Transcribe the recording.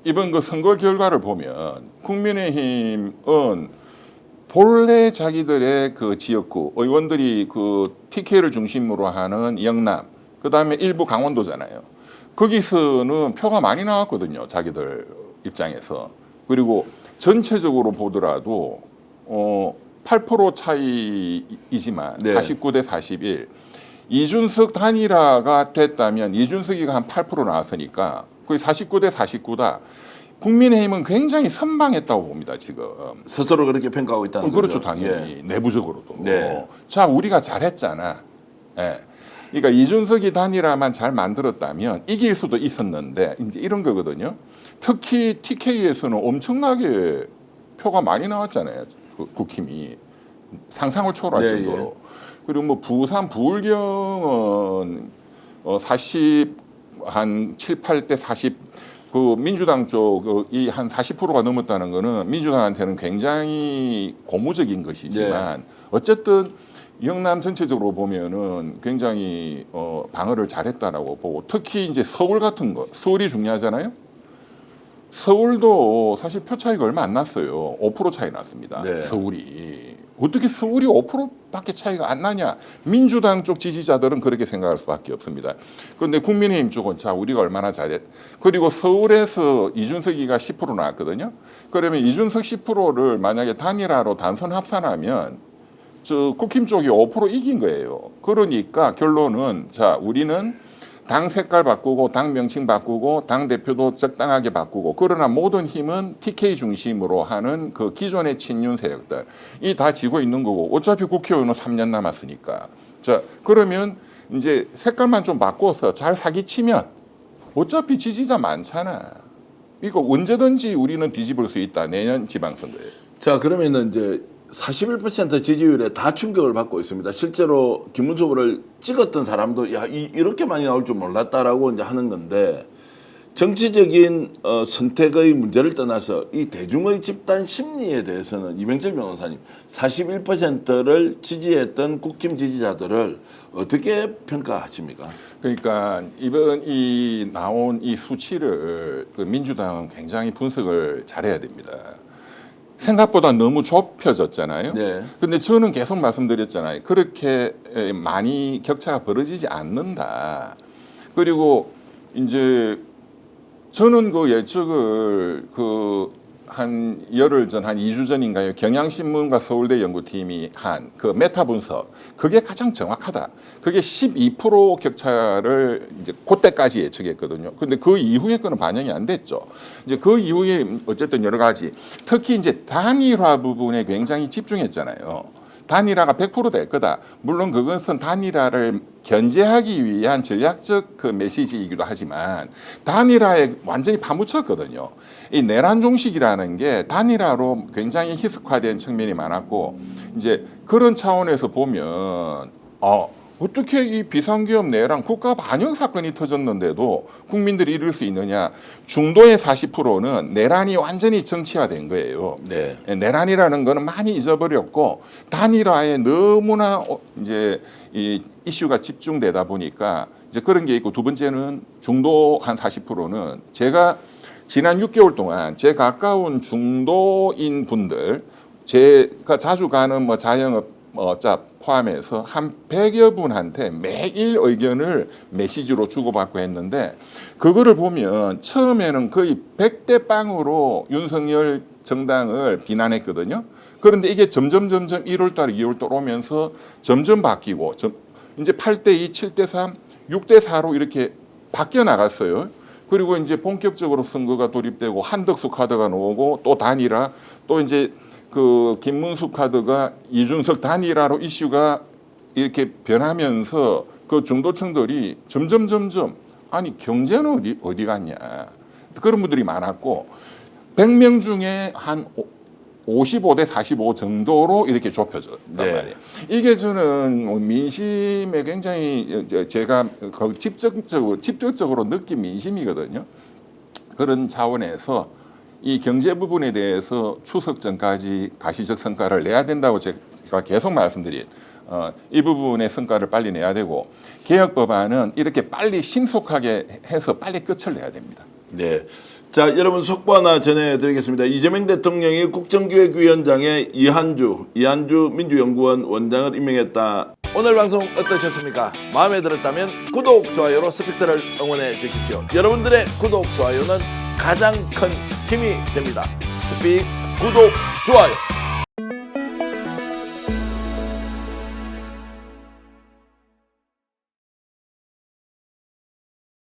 이번 그 선거 결과를 보면 국민의힘은 본래 자기들의 그 지역구 의원들이 그 TK를 중심으로 하는 영남, 그 다음에 일부 강원도잖아요. 거기서는 표가 많이 나왔거든요. 자기들 입장에서. 그리고 전체적으로 보더라도 8% 차이이지만 네. 49대 41. 이준석 단일화가 됐다면 이준석이가 한 8% 나왔으니까 거의 49대 49다. 국민의힘은 굉장히 선방했다고 봅니다. 지금. 스스로 그렇게 평가하고 있다는 그렇죠. 거죠. 당연히. 내부적으로도. 네. 자, 우리가 잘했잖아. 예. 그러니까 이준석이 단일화만 잘 만들었다면 이길 수도 있었는데 이제 이런 거거든요. 특히 TK에서는 엄청나게 표가 많이 나왔잖아요. 그 국힘이 상상을 초월할 네, 정도로. 그리고 뭐 부산 부울경은 40 한 7, 8대 40 그 민주당 쪽이 한 40%가 넘었다는 거는 민주당한테는 굉장히 고무적인 것이지만 어쨌든 영남 전체적으로 보면은 굉장히 방어를 잘했다라고 보고 특히 이제 서울 같은 거 서울이 중요하잖아요. 서울도 사실 표 차이가 얼마 안 났어요. 5% 차이 났습니다. 네. 서울이 어떻게 서울이 5%밖에 차이가 안 나냐? 민주당 쪽 지지자들은 그렇게 생각할 수밖에 없습니다. 그런데 국민의힘 쪽은 자 우리가 얼마나 잘했? 그리고 서울에서 이준석이가 10% 나왔거든요. 그러면 이준석 10%를 만약에 단일화로 단선 합산하면 저 국힘 쪽이 5% 이긴 거예요. 그러니까 결론은 자 우리는 당 색깔 바꾸고 당 명칭 바꾸고 당 대표도 적당하게 바꾸고 그러나 모든 힘은 TK 중심으로 하는 그 기존의 친윤 세력들 이 다 지고 있는 거고 어차피 국회의원은 3년 남았으니까 자 그러면 이제 색깔만 좀 바꿔서 잘 사기치면 어차피 지지자 많잖아. 이거 언제든지 우리는 뒤집을 수 있다. 내년 지방선거에. 자, 그러면은 이제 41% 지지율에 다 충격을 받고 있습니다. 실제로 김문수 후보를 찍었던 사람도 야, 이렇게 많이 나올 줄 몰랐다라고 이제 하는 건데 정치적인 선택의 문제를 떠나서 이 대중의 집단 심리에 대해서는 이명철 변호사님 41%를 지지했던 국힘 지지자들을 어떻게 평가하십니까? 그러니까 이번 이 나온 이 수치를 그 민주당은 굉장히 분석을 잘해야 됩니다. 생각보다 너무 좁혀졌잖아요. 네. 근데 저는 계속 말씀드렸잖아요. 그렇게 많이 격차가 벌어지지 않는다. 그리고 이제 저는 그 예측을 그 한 열흘 전, 한 2주 전인가요? 경향신문과 서울대 연구팀이 한 그 메타 분석. 그게 가장 정확하다. 그게 12% 격차를 이제 그때까지 예측했거든요. 근데 그 이후에 거는 반영이 안 됐죠. 이제 그 이후에 어쨌든 여러 가지 특히 이제 단일화 부분에 굉장히 집중했잖아요. 단일화가 100% 될 거다. 물론 그것은 단일화를 견제하기 위한 전략적 그 메시지이기도 하지만 단일화에 완전히 파묻혔거든요. 이 내란 종식이라는 게 단일화로 굉장히 희석화된 측면이 많았고 이제 그런 차원에서 보면 어떻게 이 비상기업 내란 국가 반영 사건이 터졌는데도 국민들이 이룰 수 있느냐? 중도의 40%는 내란이 완전히 정치화된 거예요. 네. 내란이라는 거는 많이 잊어버렸고 단일화에 너무나 이제 이 이슈가 집중되다 보니까 이제 그런 게 있고 두 번째는 중도 한 40%는 제가 지난 6개월 동안 제 가까운 중도인 분들 제가 자주 가는 뭐 자영업 포함해서 한 100여 분한테 매일 의견을 메시지로 주고받고 했는데 그거를 보면 처음에는 거의 100대 0으로 윤석열 정당을 비난했거든요. 그런데 이게 점점 1월 달, 2월 달 오면서 점점 바뀌고 이제 8대 2, 7대 3, 6대 4로 이렇게 바뀌어 나갔어요. 그리고 이제 본격적으로 선거가 돌입되고 한덕수 카드가 나오고 또 단일화 또 이제 그 김문수 카드가 이준석 단일화로 이슈가 이렇게 변하면서 그 중도층들이 점점 아니 경제는 어디 갔냐 그런 분들이 많았고 100명 중에 한 55대 45 정도로 이렇게 좁혀졌단 말이에요. 이게 저는 민심에 굉장히 제가 직접적으로 느낀 민심이거든요. 그런 차원에서 이 경제 부분에 대해서 추석 전까지 가시적 성과를 내야 된다고 제가 계속 말씀드린 이 부분의 성과를 빨리 내야 되고 개혁 법안은 이렇게 빨리 신속하게 해서 빨리 끝을 내야 됩니다. 네. 자, 여러분 속보 하나 전해드리겠습니다. 이재명 대통령이 국정기획위원장에 이한주 민주연구원 원장을 임명했다. 오늘 방송 어떠셨습니까? 마음에 들었다면 구독, 좋아요로 스픽스를 응원해 주십시오. 여러분들의 구독, 좋아요는 가장 큰 힘이 됩니다. 스픽스 구독, 좋아요.